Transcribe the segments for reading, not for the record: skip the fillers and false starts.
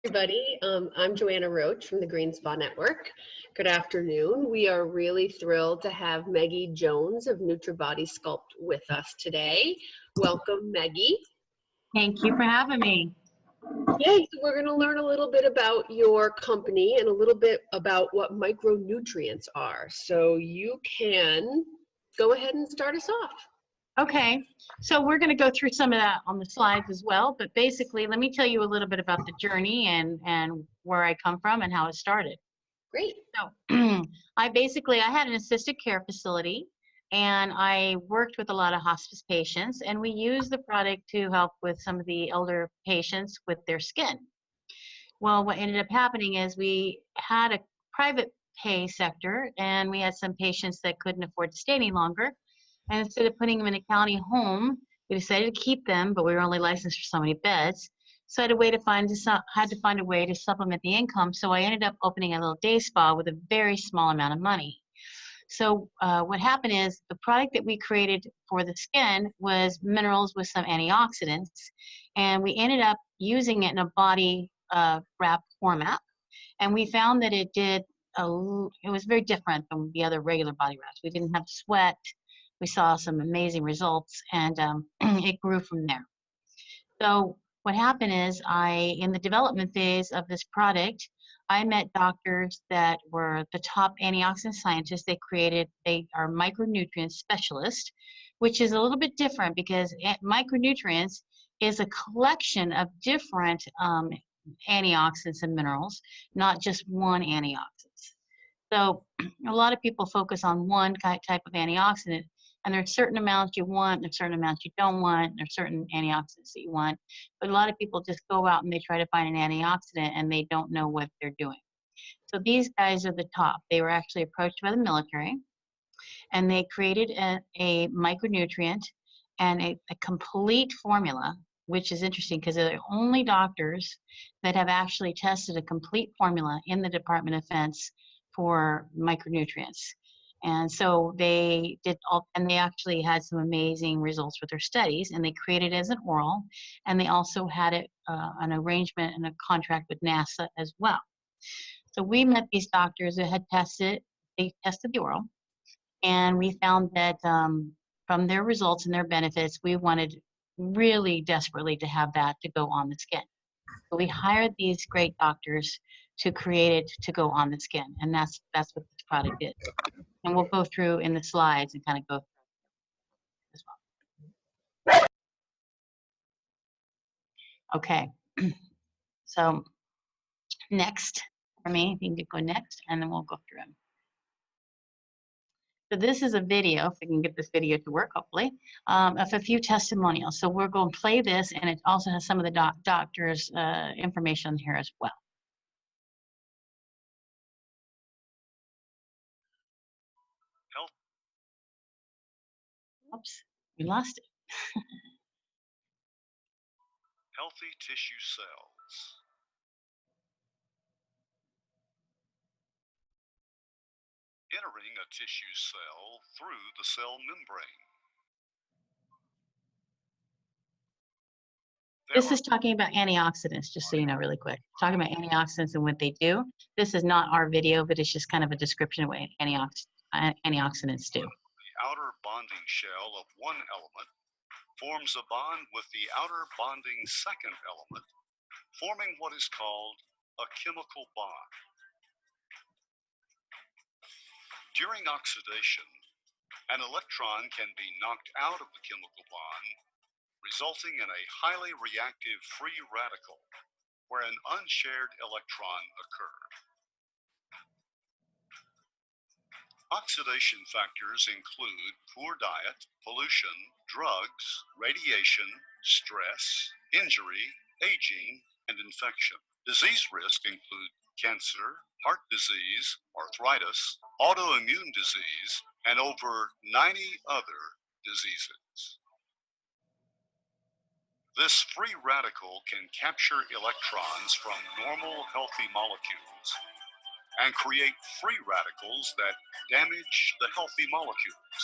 Everybody. I'm Joanna Roach from the GreenSpaNetwork. Good afternoon. We are really thrilled to have Meggie Jones of NutriBody Sculpt with us today. Welcome, Meggie. Thank you for having me. Yay, so we're going to learn a little bit about your company and a little bit about what micronutrients are. So you can go ahead and start us off. Okay, so we're going to go through some of that on the slides as well, but basically let me tell you a little bit about the journey and where I come from and how it started. Great. So I had an assisted care facility and I worked with a lot of hospice patients, and we used the product to help with some of the elder patients with their skin. Well, what ended up happening is we had a private pay sector and we had some patients that couldn't afford to stay any longer. And instead of putting them in a county home, we decided to keep them, but we were only licensed for so many beds. So I had to find a way to supplement the income. So I ended up opening a little day spa with a very small amount of money. So what happened is the product that we created for the skin was minerals with some antioxidants. And we ended up using it in a body wrap format. And we found that it was very different from the other regular body wraps. We didn't have sweat. We saw some amazing results, and it grew from there. So what happened is in the development phase of this product, I met doctors that were the top antioxidant scientists. They are micronutrient specialists, which is a little bit different because micronutrients is a collection of different antioxidants and minerals, not just one antioxidant. So a lot of people focus on one type of antioxidant, and there's certain amounts you want, there's certain amounts you don't want, there's certain antioxidants that you want. But a lot of people just go out and they try to find an antioxidant and they don't know what they're doing. So these guys are the top. They were actually approached by the military, and they created a micronutrient and a complete formula, which is interesting because they're the only doctors that have actually tested a complete formula in the Department of Defense for micronutrients. And so they actually had some amazing results with their studies, and they created it as an oral, and they also had it an arrangement and a contract with NASA as well. So we met these doctors that had tested the oral, and we found that from their results and their benefits, we wanted really desperately to have that to go on the skin. So we hired these great doctors to create it to go on the skin, and that's what this product is. And we'll go through in the slides and kind of go through as well. Okay, so next for me, if you can go next, and then we'll go through them. So this is a video, if we can get this video to work, hopefully, of a few testimonials. So we're going to play this, and it also has some of the doctors' information here as well. Oops, we lost it. Healthy tissue cells. Entering a tissue cell through the cell membrane. This is talking about antioxidants, just so you know really quick. Talking about antioxidants and what they do. This is not our video, but it's just kind of a description of what antioxidants do. The outer bonding shell of one element forms a bond with the outer bonding second element, forming what is called a chemical bond. During oxidation, an electron can be knocked out of the chemical bond, resulting in a highly reactive free radical where an unshared electron occurs. Oxidation factors include poor diet, pollution, drugs, radiation, stress, injury, aging, and infection. Disease risks include cancer, heart disease, arthritis, autoimmune disease, and over 90 other diseases. This free radical can capture electrons from normal healthy molecules and create free radicals that damage the healthy molecules,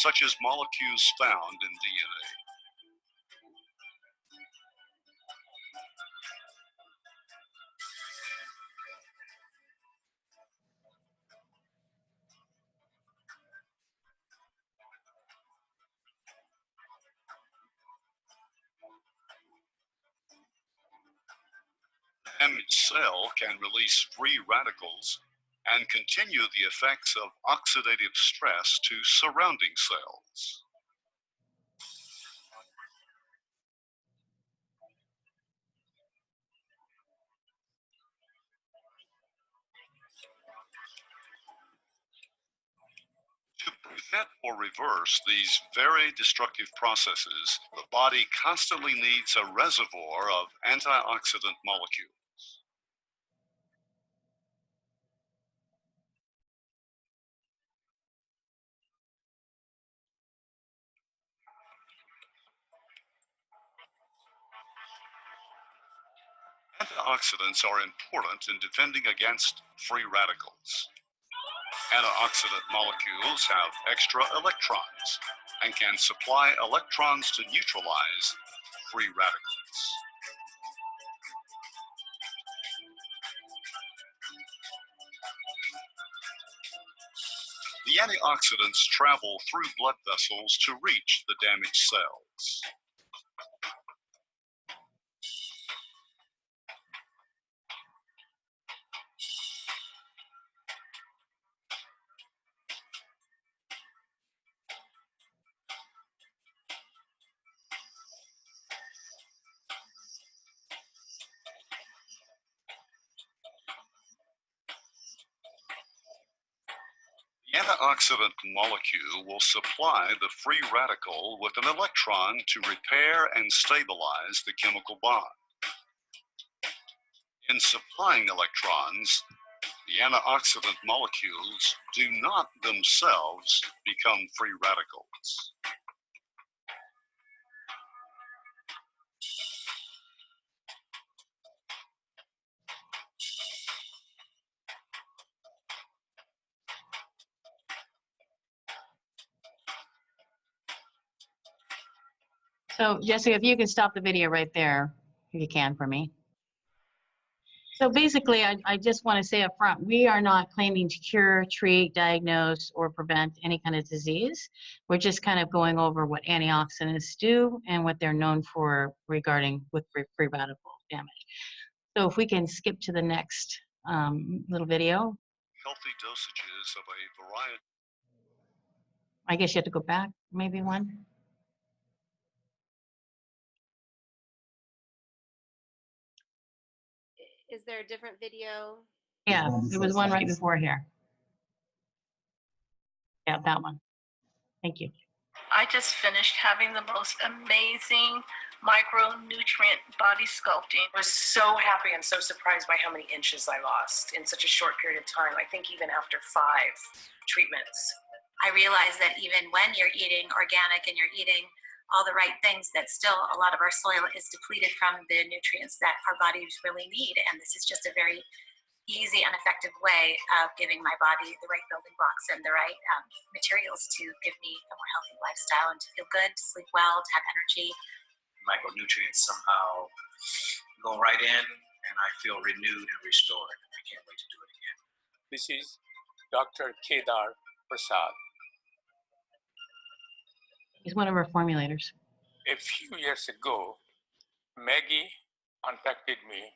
such as molecules found in DNA. damaged cell can release free radicals and continue the effects of oxidative stress to surrounding cells. To prevent or reverse these very destructive processes, the body constantly needs a reservoir of antioxidant molecules. Antioxidants are important in defending against free radicals. Antioxidant molecules have extra electrons and can supply electrons to neutralize free radicals. The antioxidants travel through blood vessels to reach the damaged cells. The antioxidant molecule will supply the free radical with an electron to repair and stabilize the chemical bond. In supplying electrons, the antioxidant molecules do not themselves become free radicals. So Jessica, if you can stop the video right there, if you can for me. So basically, I just want to say up front, we are not claiming to cure, treat, diagnose, or prevent any kind of disease. We're just kind of going over what antioxidants do and what they're known for regarding with free radical damage. So if we can skip to the next little video. Healthy dosages of a variety. I guess you have to go back, maybe one. Is there a different video? Yeah, there was one right before here. Yeah, that one. Thank you. I just finished having the most amazing micronutrient body sculpting. I was so happy and so surprised by how many inches I lost in such a short period of time. I think even after 5 treatments. I realized that even when you're eating organic and you're eating all the right things, that still a lot of our soil is depleted from the nutrients that our bodies really need. And this is just a very easy and effective way of giving my body the right building blocks and the right materials to give me a more healthy lifestyle and to feel good, to sleep well, to have energy. Micronutrients somehow go right in and I feel renewed and restored. I can't wait to do it again. This is Dr. Kedar Prasad. He's one of our formulators. A few years ago, Meggie contacted me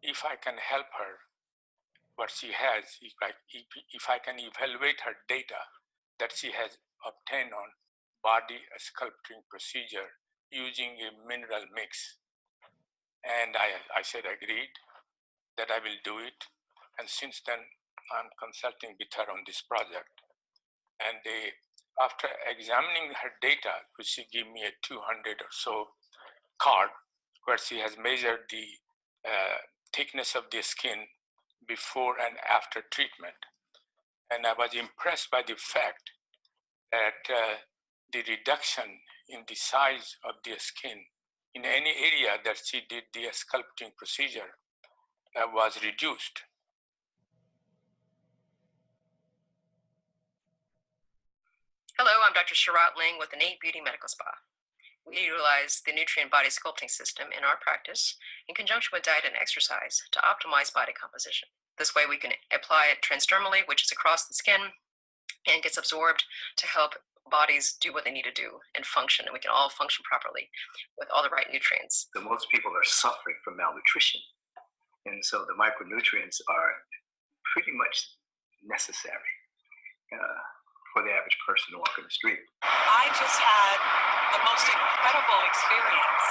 if I can help her, what she has, if I can evaluate her data that she has obtained on body sculpting procedure using a mineral mix. And I said agreed that I will do it. And since then, I'm consulting with her on this project. And after examining her data, which she gave me a 200 or so card, where she has measured the thickness of the skin before and after treatment. And I was impressed by the fact that the reduction in the size of the skin in any area that she did the sculpting procedure was reduced. Hello, I'm Dr. Sharat Ling with Innate Beauty Medical Spa. We utilize the nutrient body sculpting system in our practice in conjunction with diet and exercise to optimize body composition. This way we can apply it transdermally, which is across the skin, and gets absorbed to help bodies do what they need to do and function, and we can all function properly with all the right nutrients. So most people are suffering from malnutrition. And so the micronutrients are pretty much necessary for the average person walking the street. I just had the most incredible experience.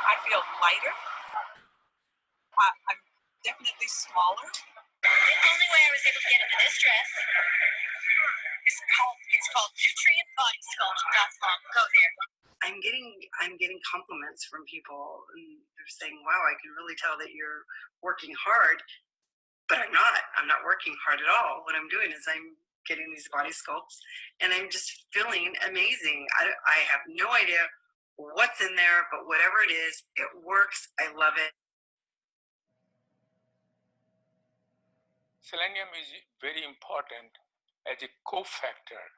I feel lighter. I'm definitely smaller. The only way I was able to get into this dress is it's called nutrientbodysculpt.com. Go there. I'm getting compliments from people, and they're saying, "Wow, I can really tell that you're working hard." But I'm not working hard at all. What I'm doing is I'm getting these body sculpts, and I'm just feeling amazing. I have no idea what's in there, but whatever it is, it works. I love it. Selenium is very important as a cofactor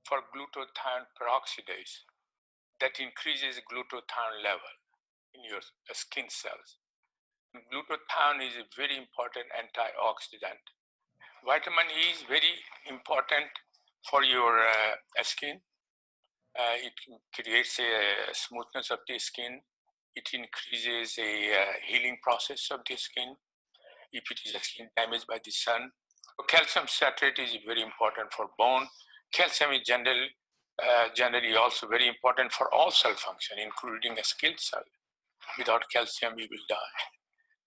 for glutathione peroxidase that increases glutathione level in your skin cells. Glutathione is a very important antioxidant. Vitamin E is very important for your skin. It creates a smoothness of the skin. It increases a healing process of the skin if it is a skin damaged by the sun. Calcium citrate is very important for bone. Calcium is generally also very important for all cell function, including a skin cell. Without calcium, you will die.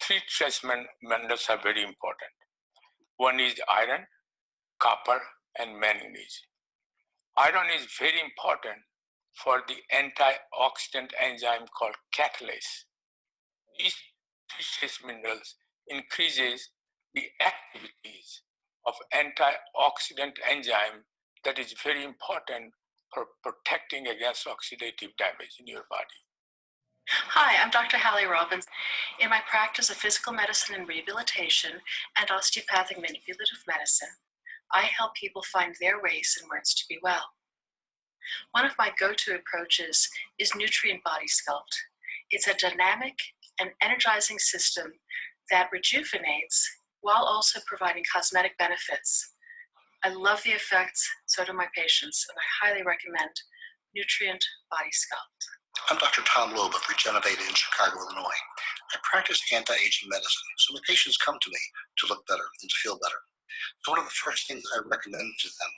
3 trace minerals are very important. One is iron, copper, and manganese. Iron is very important for the antioxidant enzyme called catalase. These 3 trace minerals increases the activities of antioxidant enzyme that is very important for protecting against oxidative damage in your body. Hi, I'm Dr. Hallie Robbins. In my practice of physical medicine and rehabilitation and osteopathic manipulative medicine, I help people find their ways and words to be well. One of my go-to approaches is Nutrient Body Sculpt. It's a dynamic and energizing system that rejuvenates while also providing cosmetic benefits. I love the effects, so do my patients, and I highly recommend Nutrient Body Sculpt. I'm Dr. Tom Loeb of Regenevated in Chicago, Illinois. I practice anti-aging medicine, so my patients come to me to look better and to feel better. So one of the first things I recommend to them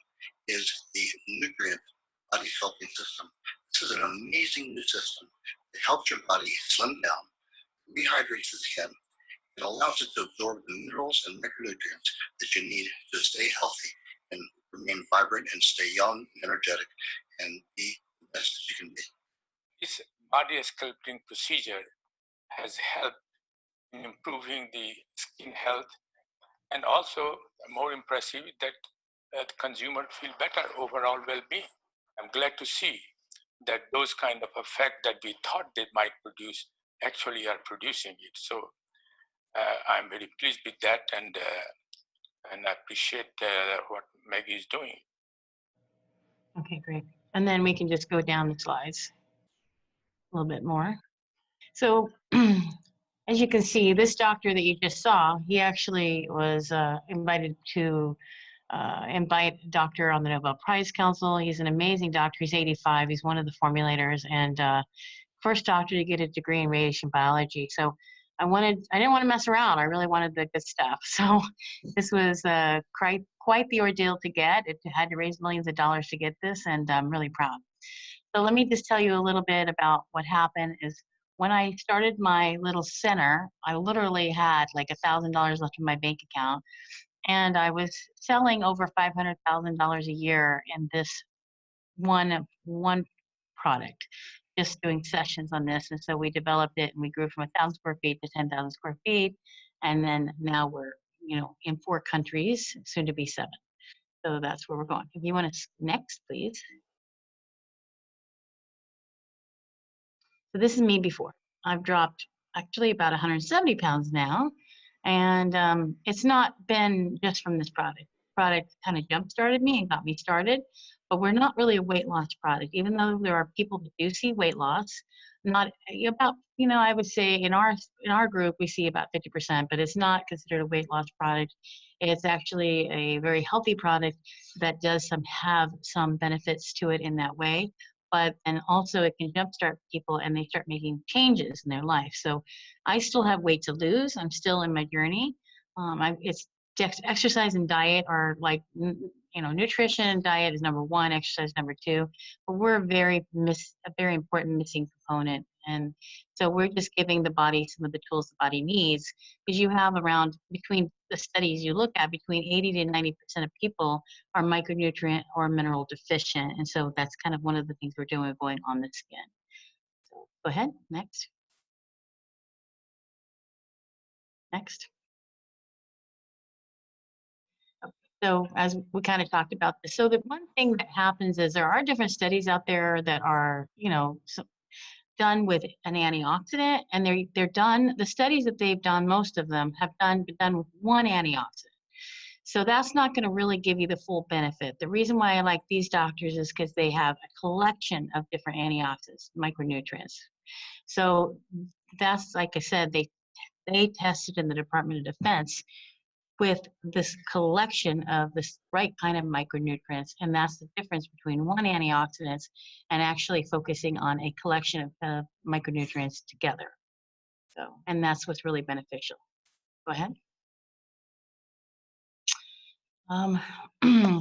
is the Nutrient Body Sculpting System. This is an amazing new system. It helps your body slim down, rehydrates the skin, and allows it to absorb the minerals and micronutrients that you need to stay healthy and remain vibrant and stay young, energetic, and be the best that you can be. This body sculpting procedure has helped in improving the skin health, and also more impressive that the consumer feel better overall well-being. I'm glad to see that those kind of effect that we thought they might produce actually are producing it. So I'm very pleased with that, and I appreciate what Meggie is doing. Okay, great. And then we can just go down the slides a little bit more. So as you can see, this doctor that you just saw, he actually was invited to invite a doctor on the Nobel Prize Council. He's an amazing doctor. He's 85. He's one of the formulators and first doctor to get a degree in radiation biology. So I didn't want to mess around. I really wanted the good stuff. So this was quite the ordeal to get. It had to raise millions of dollars to get this, and I'm really proud. So let me just tell you a little bit about what happened is when I started my little center, I literally had like $1,000 left in my bank account, and I was selling over $500,000 a year in this one product, just doing sessions on this. And so we developed it, and we grew from 1,000 square feet to 10,000 square feet, and then now we're in 4 countries, soon to be 7. So that's where we're going. If you want to next, please. So this is me before. I've dropped actually about 170 pounds now. And it's not been just from this product. Product kind of jump-started me and got me started, but we're not really a weight loss product, even though there are people that do see weight loss. Not about, I would say in our group, we see about 50%, but it's not considered a weight loss product. It's actually a very healthy product that does have some benefits to it in that way. but and also it can jumpstart people and they start making changes in their life. So I still have weight to lose. I'm still in my journey. It's exercise and diet are like, nutrition and diet is number one, exercise number two, but we're a very important missing component. And so we're just giving the body some of the tools the body needs, because you have between the studies you look at, between 80 to 90% of people are micronutrient or mineral deficient. And so that's kind of one of the things we're doing going on the skin. So go ahead, next. Next. So as we kind of talked about this, so the one thing that happens is there are different studies out there that are, done with an antioxidant, and they're done, the studies that they've done, most of them have been done with one antioxidant. So that's not going to really give you the full benefit. The reason why I like these doctors is because they have a collection of different antioxidants, micronutrients. So that's, like I said, they tested in the Department of Defense with this collection of this right kind of micronutrients, and that's the difference between one antioxidant and actually focusing on a collection of micronutrients together. So, and that's what's really beneficial. Go ahead.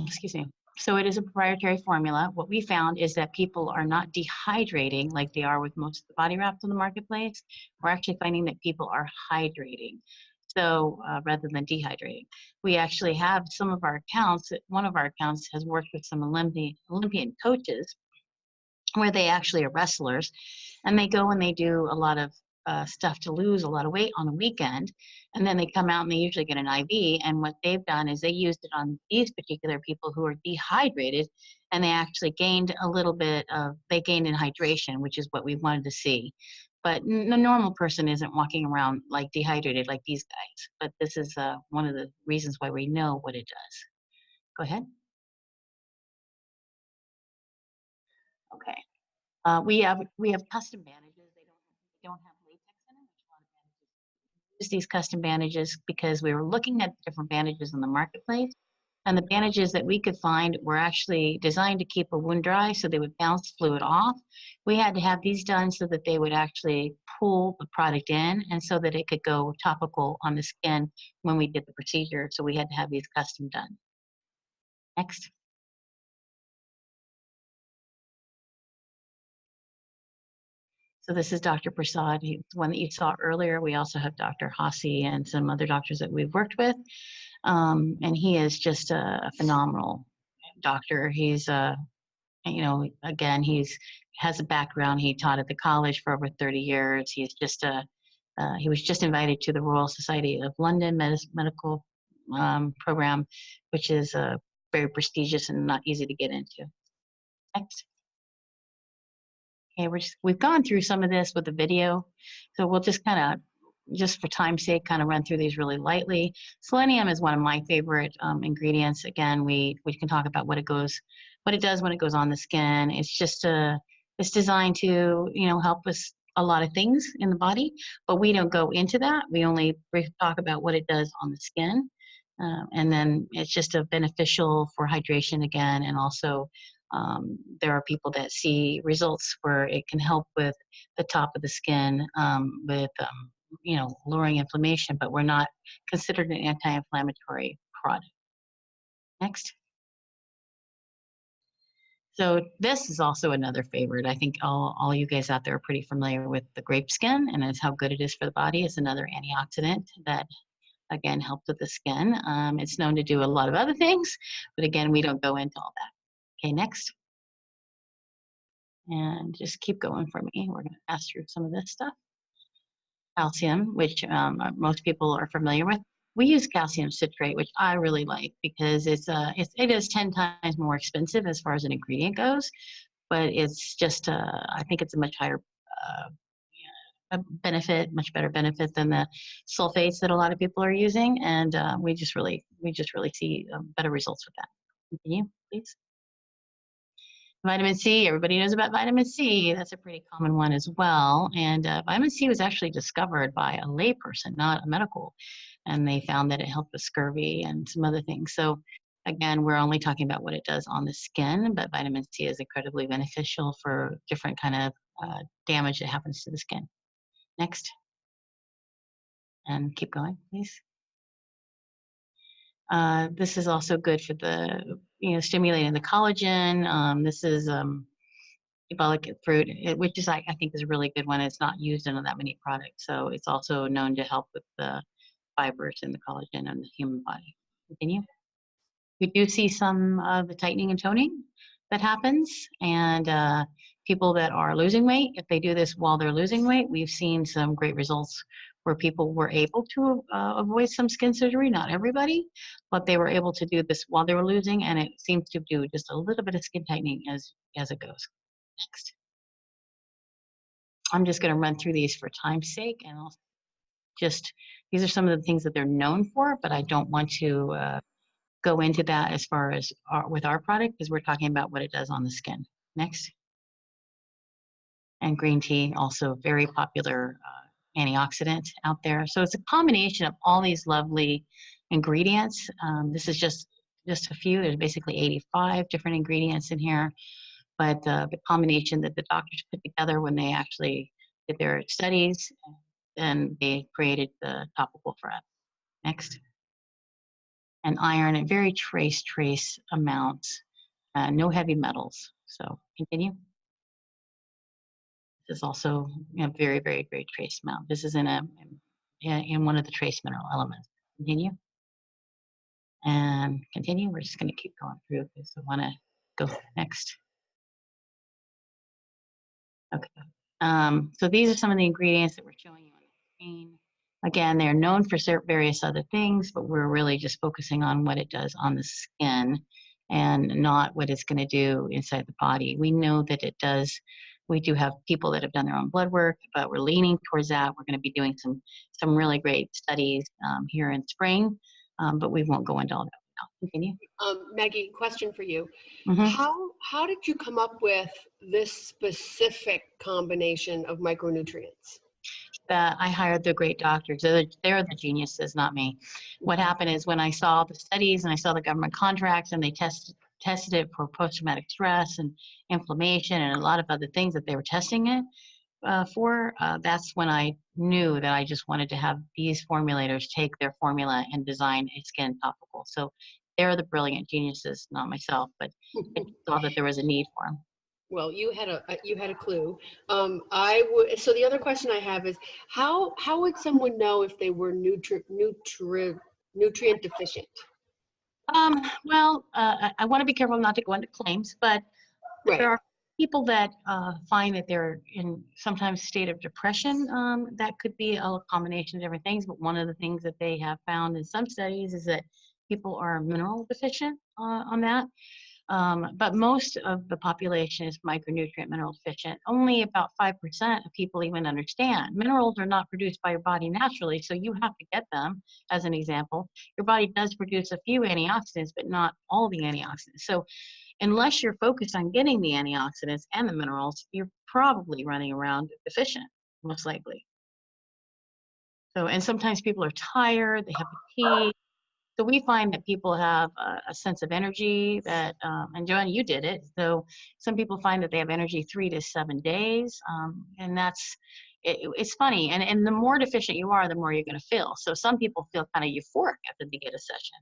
Excuse me. So it is a proprietary formula. What we found is that people are not dehydrating like they are with most of the body wraps in the marketplace. We're actually finding that people are hydrating. So rather than dehydrating, we actually have some of our accounts. One of our accounts has worked with some Olympian coaches, where they actually are wrestlers, and they go and they do a lot of stuff to lose a lot of weight on the weekend, and then they come out and they usually get an IV. And what they've done is they used it on these particular people who are dehydrated, and they actually gained a little bit of, they gained in hydration, which is what we wanted to see. But the normal person isn't walking around like dehydrated like these guys. But this is one of the reasons why we know what it does. Go ahead. Okay. We have custom bandages. They don't have latex in them, which a lot of bandages use these custom bandages because we were looking at different bandages in the marketplace. And the bandages that we could find were actually designed to keep a wound dry, so they would bounce fluid off. We had to have these done so that they would actually pull the product in, and so that it could go topical on the skin when we did the procedure. So we had to have these custom done. Next. So this is Dr. Prasad, the one that you saw earlier. We also have Dr. Hossie and some other doctors that we've worked with. And he is just a phenomenal doctor. He's, again, has a background. He taught at the college for over 30 years. He's just he was just invited to the Royal Society of London medical program, which is very prestigious and not easy to get into. Next. Okay, we've gone through some of this with the video, so we'll just kind of, just for time's sake, kind of run through these really lightly. Selenium is one of my favorite ingredients. Again, we can talk about what it does when it goes on the skin. It's just it's designed to help with a lot of things in the body, but we don't go into that. We only talk about what it does on the skin, and then it's just a beneficial for hydration again, and also there are people that see results where it can help with the top of the skin with lowering inflammation, but we're not considered an anti-inflammatory product. Next. So this is also another favorite. I think all you guys out there are pretty familiar with the grape skin, and it's how good it is for the body. It's another antioxidant that, again, helps with the skin. It's known to do a lot of other things, but again, we don't go into all that. Okay, next. And just keep going for me. We're going to pass through some of this stuff. Calcium, which most people are familiar with. We use calcium citrate, which I really like because it is 10 times more expensive as far as an ingredient goes, but it's just I think it's a much higher benefit, much better benefit than the sulfates that a lot of people are using, and we just really see better results with that. Continue, please. Vitamin C, everybody knows about vitamin C. That's a pretty common one as well. And vitamin C was actually discovered by a layperson, not a medical. And they found that it helped with scurvy and some other things. So Again, we're only talking about what it does on the skin, but vitamin C is incredibly beneficial for different kind of damage that happens to the skin. Next. And keep going, please. This is also good for the, stimulating the collagen. This is embolic fruit, which is, I think, is a really good one. It's not used in that many products, so it's also known to help with the fibers and the collagen in the human body. Continue. We do see some of the tightening and toning that happens, and people that are losing weight, if they do this while they're losing weight, we've seen some great results where people were able to avoid some skin surgery. Not everybody, but they were able to do this while they were losing, and it seems to do just a little bit of skin tightening as it goes. Next. I'm just going to run through these for time's sake, and I'll just, these are some of the things that they're known for, but I don't want to go into that as far as with our product, because we're talking about what it does on the skin. Next. And green tea, also very popular antioxidant out there. So it's a combination of all these lovely ingredients. This is just a few. There's basically 85 different ingredients in here, but the combination that the doctors put together when they actually did their studies, and they created the topical for us. Next. And iron at very trace amounts, no heavy metals. So continue. This is also very, very, very trace amount. This is in one of the trace mineral elements. Continue. And continue. We're just going to keep going through because I want to go next. Okay. So these are some of the ingredients that we're showing you on the screen. Again, they're known for various other things, but we're really just focusing on what it does on the skin and not what it's going to do inside the body. We know that it does. We do have people that have done their own blood work, but we're leaning towards that. We're going to be doing some really great studies here in spring, but we won't go into all that now. Continue. Meggie, question for you. Mm-hmm. How did you come up with this specific combination of micronutrients? I hired the great doctors. They're the geniuses, not me. What happened is when I saw the studies and I saw the government contracts and they tested it for post-traumatic stress and inflammation and a lot of other things that they were testing it for, that's when I knew that I just wanted to have these formulators take their formula and design a skin topical. So they're the brilliant geniuses, not myself, but I saw that there was a need for them. Well, you had a clue. So the other question I have is how would someone know if they were nutrient deficient? Well, I want to be careful not to go into claims, but there are people that find that they're in sometimes state of depression. That could be a combination of different things, but one of the things that they have found in some studies is that people are mineral deficient on that. But most of the population is micronutrient mineral deficient. Only about 5% of people even understand. Minerals are not produced by your body naturally, so you have to get them. As an example, your body does produce a few antioxidants, but not all the antioxidants. So unless you're focused on getting the antioxidants and the minerals, you're probably running around deficient, most likely. So, and sometimes people are tired, they have fatigue. So we find that people have a sense of energy that, and Joanne, you did it. So some people find that they have energy 3 to 7 days, and it's funny. And the more deficient you are, the more you're going to feel. So some people feel kind of euphoric after they get a session,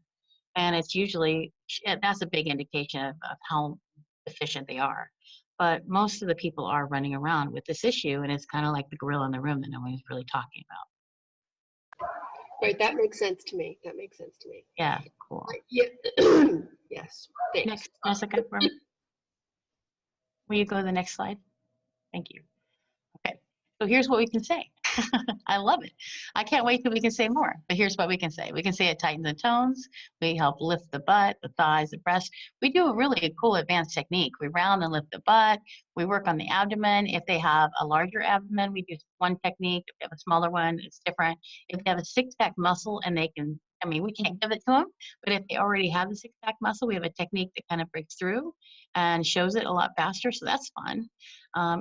and it's usually that's a big indication of how deficient they are. But most of the people are running around with this issue, and it's kind of like the gorilla in the room that no one is really talking about. Right, that makes sense to me. Yeah, cool. Yeah. Yes, thanks. Next, Jessica, for me. Will you go to the next slide? Thank you. Okay, so here's what we can say. I love it. I can't wait till we can say more, but here's what we can say. We can say it tightens the tones. We help lift the butt, the thighs, the breast. We do a really cool advanced technique. We round and lift the butt. We work on the abdomen. If they have a larger abdomen, we do one technique. If they have a smaller one, it's different. If they have a six-pack muscle and they can, we can't give it to them, but if they already have the six-pack muscle, we have a technique that kind of breaks through and shows it a lot faster, so that's fun.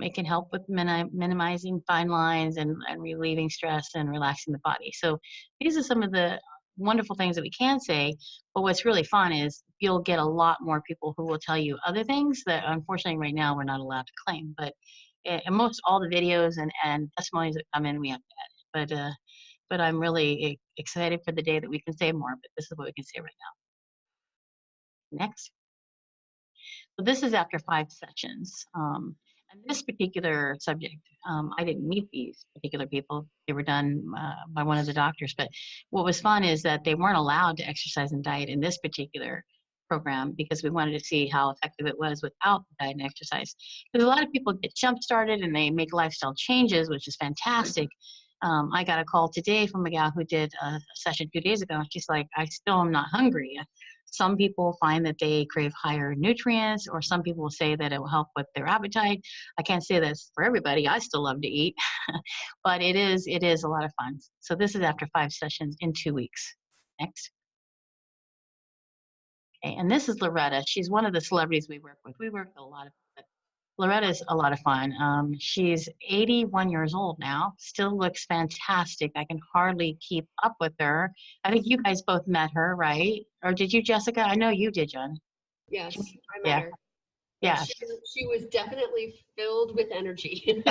It can help with minimizing fine lines and relieving stress and relaxing the body. So these are some of the wonderful things that we can say, but what's really fun is you'll get a lot more people who will tell you other things that unfortunately right now we're not allowed to claim. But and most all the videos and testimonies that come in, we have to edit. But I'm really excited for the day that we can say more, but this is what we can say right now. Next. So this is after 5 sessions. And this particular subject, I didn't meet these particular people. They were done by one of the doctors. But what was fun is that they weren't allowed to exercise and diet in this particular program because we wanted to see how effective it was without diet and exercise. Because a lot of people get jump started and they make lifestyle changes, which is fantastic. I got a call today from a gal who did a session 2 days ago. She's like, I still am not hungry. Some people find that they crave higher nutrients, or some people will say that it will help with their appetite. I can't say that's for everybody. I still love to eat, but it is a lot of fun. So this is after 5 sessions in 2 weeks. Next. Okay, and this is Loretta. She's one of the celebrities we work with. We work with a lot of Loretta's a lot of fun. She's 81 years old now, still looks fantastic. I can hardly keep up with her. I think you guys both met her, right? Or did you, Jessica? I know you did, Jen. Yes, I met her. Yeah. She was definitely filled with energy.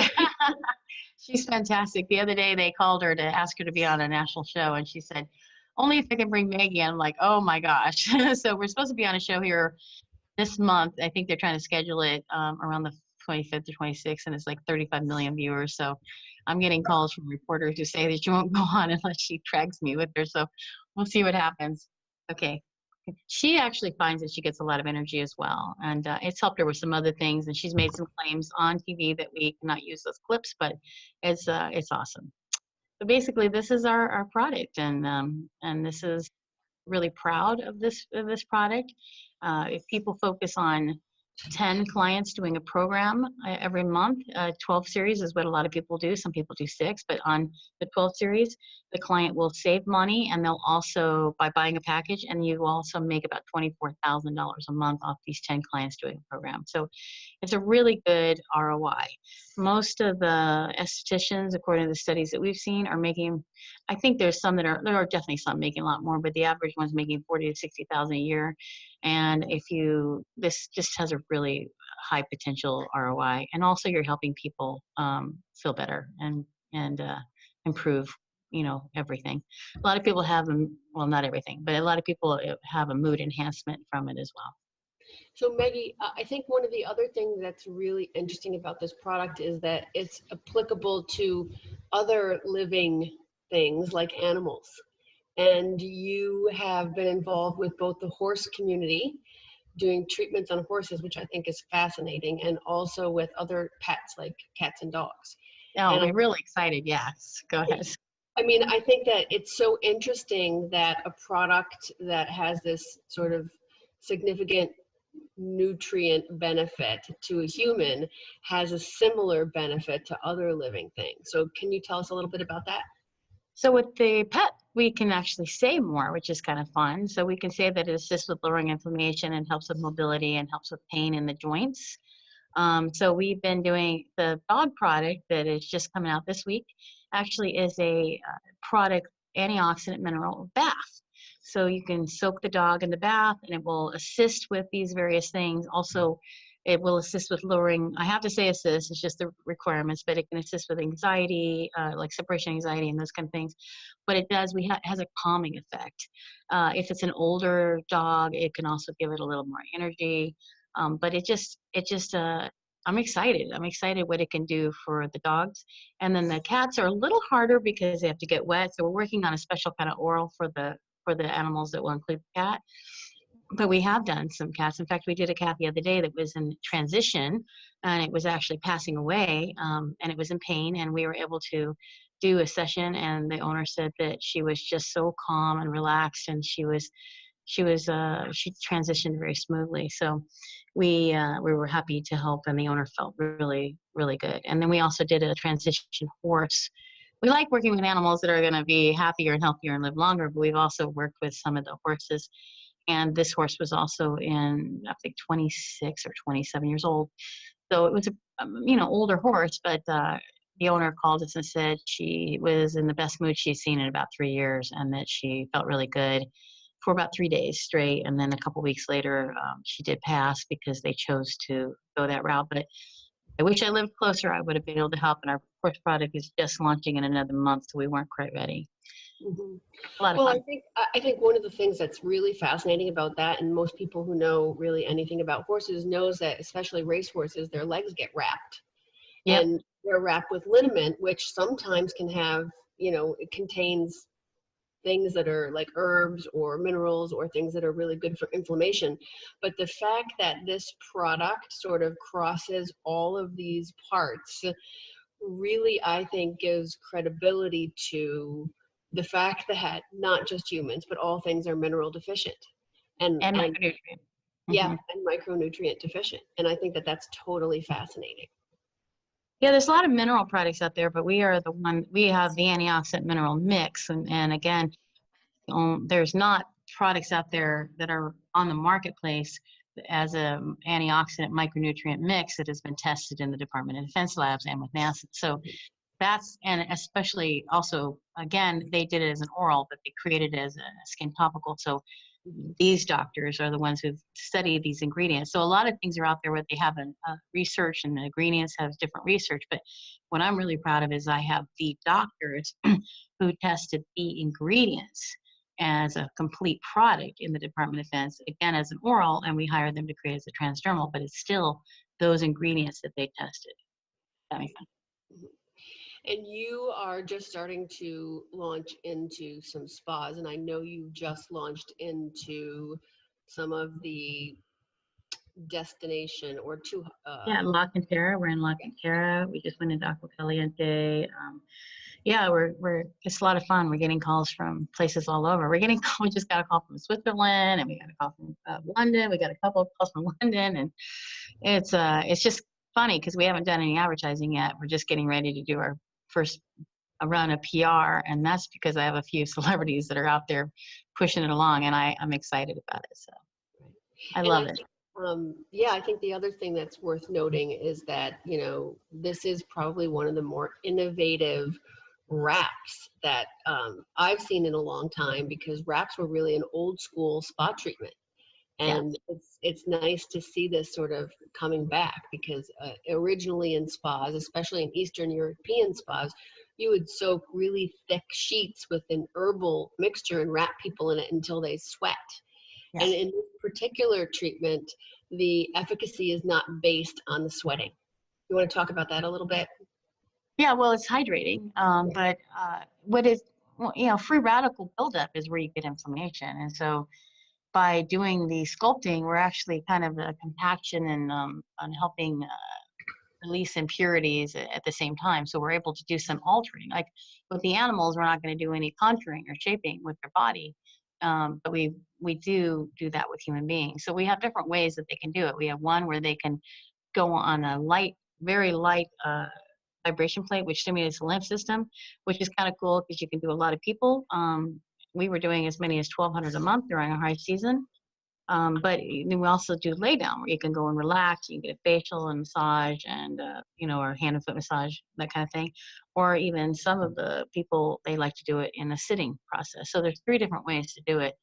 She's fantastic. The other day they called her to ask her to be on a national show, and she said, only if I can bring Maggie. I'm like, oh my gosh. So we're supposed to be on a show here this month. I think they're trying to schedule it around the 25th or 26th, and it's like 35 million viewers. So I'm getting calls from reporters who say that she won't go on unless she drags me with her. So we'll see what happens. Okay. She actually finds that she gets a lot of energy as well. And it's helped her with some other things. And she's made some claims on TV that we cannot use those clips, but it's awesome. So basically, this is our product. And this is really proud of this product. If people focus on 10 clients doing a program every month, 12 series is what a lot of people do. Some people do 6, but on the 12 series, the client will save money, and they'll also, by buying a package, and you also make about $24,000 a month off these 10 clients doing a program. So it's a really good ROI. Most of the estheticians, according to the studies that we've seen, are making, I think there are definitely some making a lot more, but the average one's making 40 to 60,000 a year. And this just has a really high potential ROI. And also you're helping people feel better and improve, everything. A lot of people have, well, not everything, but a lot of people have a mood enhancement from it as well. So Maggie, I think one of the other things that's really interesting about this product is that it's applicable to other living things like animals. And you have been involved with both the horse community, doing treatments on horses, which I think is fascinating, and also with other pets like cats and dogs. Oh, we're really excited. Yes, go ahead. I mean, I think that it's so interesting that a product that has this sort of significant nutrient benefit to a human has a similar benefit to other living things. So can you tell us a little bit about that? So with the pet, we can actually say more, which is kind of fun. So we can say that it assists with lowering inflammation and helps with mobility and helps with pain in the joints. So we've been doing the dog product that is just coming out this week, actually is a product antioxidant mineral bath. So you can soak the dog in the bath and it will assist with these various things. Also, it will assist with lowering, I have to say assist, it's just the requirements, but it can assist with anxiety, like separation anxiety and those kind of things. But it does, has a calming effect. If it's an older dog, it can also give it a little more energy. But I'm excited. I'm excited what it can do for the dogs. And then the cats are a little harder because they have to get wet. So we're working on a special kind of oral for the animals that will include the cat. But we have done some cats. In fact, we did a cat the other day that was in transition, and it was actually passing away, and it was in pain. And we were able to do a session, and the owner said that she was just so calm and relaxed, and she transitioned very smoothly. So we were happy to help, and the owner felt really, really good. And then we also did a transition horse. We like working with animals that are going to be happier and healthier and live longer, but we've also worked with some of the horses. And this horse was also in, I think, 26 or 27 years old. So it was a older horse, but the owner called us and said she was in the best mood she's seen in about 3 years, and that she felt really good for about 3 days straight. And then a couple weeks later, she did pass because they chose to go that route. But I wish I lived closer. I would have been able to help. And our first product is just launching in another month, so we weren't quite ready. Mm-hmm. A lot of Well, fun. I think one of the things that's really fascinating about that, and most people who know really anything about horses knows that, especially race horses, their legs get wrapped. Yep. And they're wrapped with liniment, which sometimes can have, it contains things that are like herbs or minerals or things that are really good for inflammation. But the fact that this product sort of crosses all of these parts really, I think, gives credibility to the fact that not just humans, but all things are mineral deficient. And micronutrient. Yeah, Mhm. and micronutrient deficient. And I think that that's totally fascinating. Yeah, there's a lot of mineral products out there, but we have the antioxidant mineral mix. And again, there's not products out there that are on the marketplace as a antioxidant micronutrient mix that has been tested in the Department of Defense labs and with NASA. So and especially also, again, they did it as an oral, but they created it as a skin topical. So these doctors are the ones who've studied these ingredients. So a lot of things are out there where they have research, and the ingredients have different research. But what I'm really proud of is I have the doctors who tested the ingredients as a complete product in the Department of Defense, again, as an oral, and we hired them to create as a transdermal, but it's still those ingredients that they tested. That makes sense. And you are just starting to launch into some spas, and I know you just launched into some of the destination or two. Yeah, La Cantera. We're in La Cantera. We just went into Aqua Caliente. Yeah, it's a lot of fun. We're getting calls from places all over. We just got a call from Switzerland, and we got a call from London. We got a couple of calls from London, and it's just funny because we haven't done any advertising yet. We're just getting ready to do our first run of PR, and that's because I have a few celebrities that are out there pushing it along, and I'm excited about it. So I love it. Yeah, I think the other thing that's worth noting is that, this is probably one of the more innovative wraps that I've seen in a long time, because wraps were really an old school spa treatment. And it's nice to see this sort of coming back, because originally in spas, especially in Eastern European spas, you would soak really thick sheets with an herbal mixture and wrap people in it until they sweat. And in this particular treatment, the efficacy is not based on the sweating. You want to talk about that a little bit? Yeah, well, it's hydrating, but free radical buildup is where you get inflammation. And so by doing the sculpting, we're actually kind of a compaction and on helping release impurities at the same time. So we're able to do some altering. Like with the animals, we're not going to do any contouring or shaping with their body. But we do that with human beings. So we have different ways that they can do it. We have one where they can go on a very light vibration plate, which stimulates the lymph system, which is kind of cool because you can do a lot of people. We were doing as many as 1,200 a month during our high season. But we also do lay down, where you can go and relax. You can get a facial and massage, and or hand and foot massage, that kind of thing. Or even some of the people, they like to do it in a sitting process. So there's 3 different ways to do it,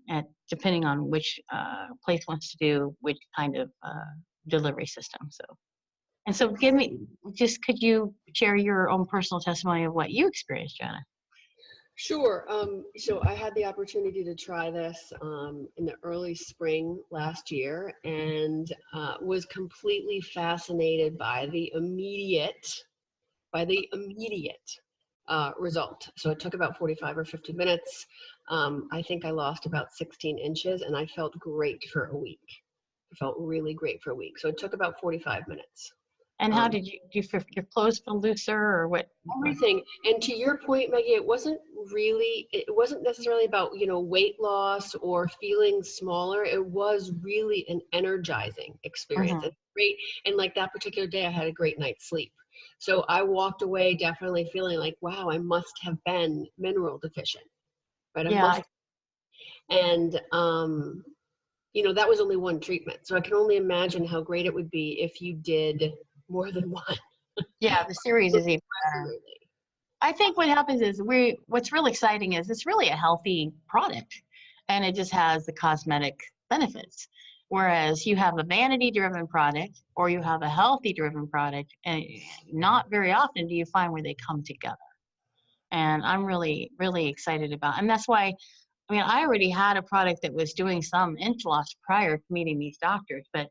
and depending on which place wants to do which kind of delivery system. So could you share your own personal testimony of what you experienced, Joanna? Sure. So I had the opportunity to try this in the early spring last year, and was completely fascinated by the immediate result. So it took about 45 or 50 minutes. I think I lost about 16 inches, and I felt great for a week. I felt really great for a week. So it took about 45 minutes. And how did your clothes feel looser, or what? Everything. And to your point, Meggie, it wasn't necessarily about, weight loss or feeling smaller. It was really an energizing experience. It's great. And like that particular day, I had a great night's sleep. So I walked away definitely feeling like, wow, I must have been mineral deficient. Right? And that was only one treatment. So I can only imagine how great it would be if you did more than one. Yeah, the series is even better. Absolutely. I think what happens is what's really exciting is it's really a healthy product and it just has the cosmetic benefits. Whereas you have a vanity driven product or you have a healthy driven product, and not very often do you find where they come together. And I'm really, really excited about, and that's why, I mean, I already had a product that was doing some inch loss prior to meeting these doctors, but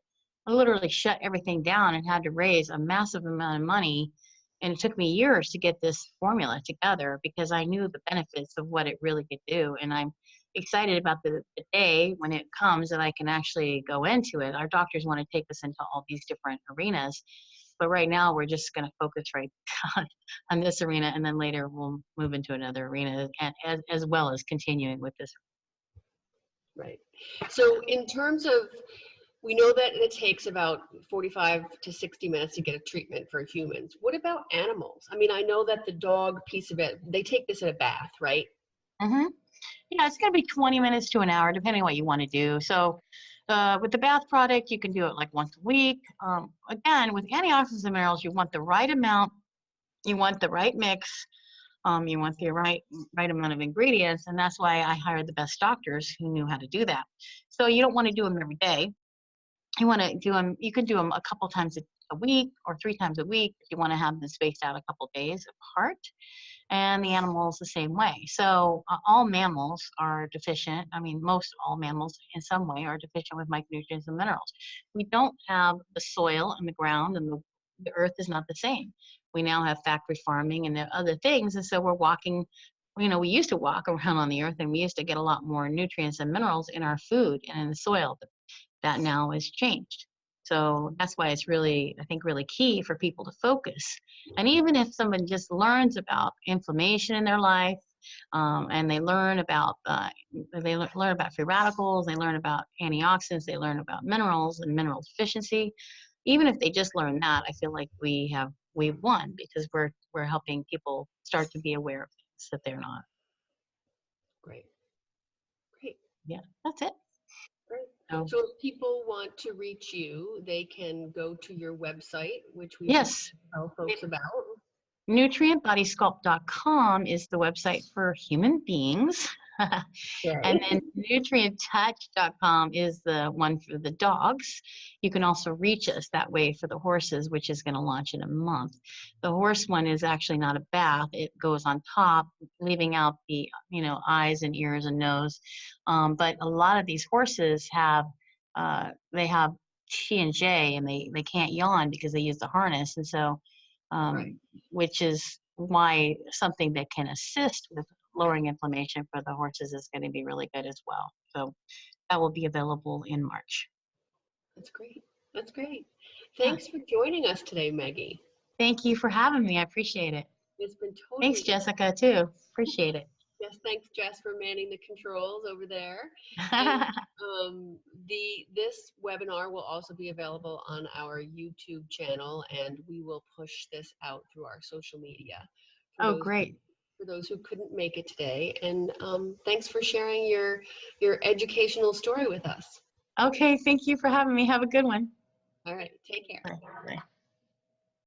I literally shut everything down and had to raise a massive amount of money. And it took me years to get this formula together because I knew the benefits of what it really could do. And I'm excited about the day when it comes that I can actually go into it. Our doctors want to take us into all these different arenas. But right now, we're just going to focus right on this arena, and then later we'll move into another arena, and as well as continuing with this. Right. So in terms of, we know that it takes about 45 to 60 minutes to get a treatment for humans. What about animals? I mean, I know that the dog piece of it, they take this in a bath, right? Mm-hmm. Yeah, it's going to be 20 minutes to an hour, depending on what you want to do. So with the bath product, you can do it like once a week. Again, with antioxidants and minerals, you want the right amount, you want the right mix, you want the right amount of ingredients, and that's why I hired the best doctors who knew how to do that. So you don't want to do them every day. You want to do them, you can do them a couple times a week or 3 times a week if you want to have them spaced out a couple days apart. And the animals the same way. So all mammals are deficient. I mean, most all mammals in some way are deficient with micronutrients and minerals. We don't have the soil and the ground, and the earth is not the same. We now have factory farming and other things. And so we're walking, you know, we used to walk around on the earth and we used to get a lot more nutrients and minerals in our food and in the soil. But that now has changed. So that's why it's really, I think, really key for people to focus. And even if someone just learns about inflammation in their life, and they learn about learn about free radicals, they learn about antioxidants, they learn about minerals and mineral deficiency. Even if they just learn that, I feel like we've won because we're helping people start to be aware of things that they're not. Great. Yeah, that's it. Great. So if people want to reach you, they can go to your website, which we Yes. tell folks about. NutrientBodySculpt.com is the website for human beings. And then NutrientTouch.com is the one for the dogs. You can also reach us that way for the horses, which is going to launch in a month. The horse one is actually not a bath. It goes on top, leaving out the, you know, eyes and ears and nose. But a lot of these horses have, they have T&J, and they can't yawn because they use the harness. And so, which is why something that can assist with lowering inflammation for the horses is going to be really good as well. So that will be available in March. That's great. That's great. Thanks for joining us today, Meggie. Thank you for having me. I appreciate it. It's been totally Thanks, Jessica, too. Appreciate it. Yes, thanks, Jess, for manning the controls over there. And, this webinar will also be available on our YouTube channel, and we will push this out through our social media. Great. For those who couldn't make it today. And thanks for sharing your educational story with us. Okay, thank you for having me. Have a good one. All right, take care. Bye.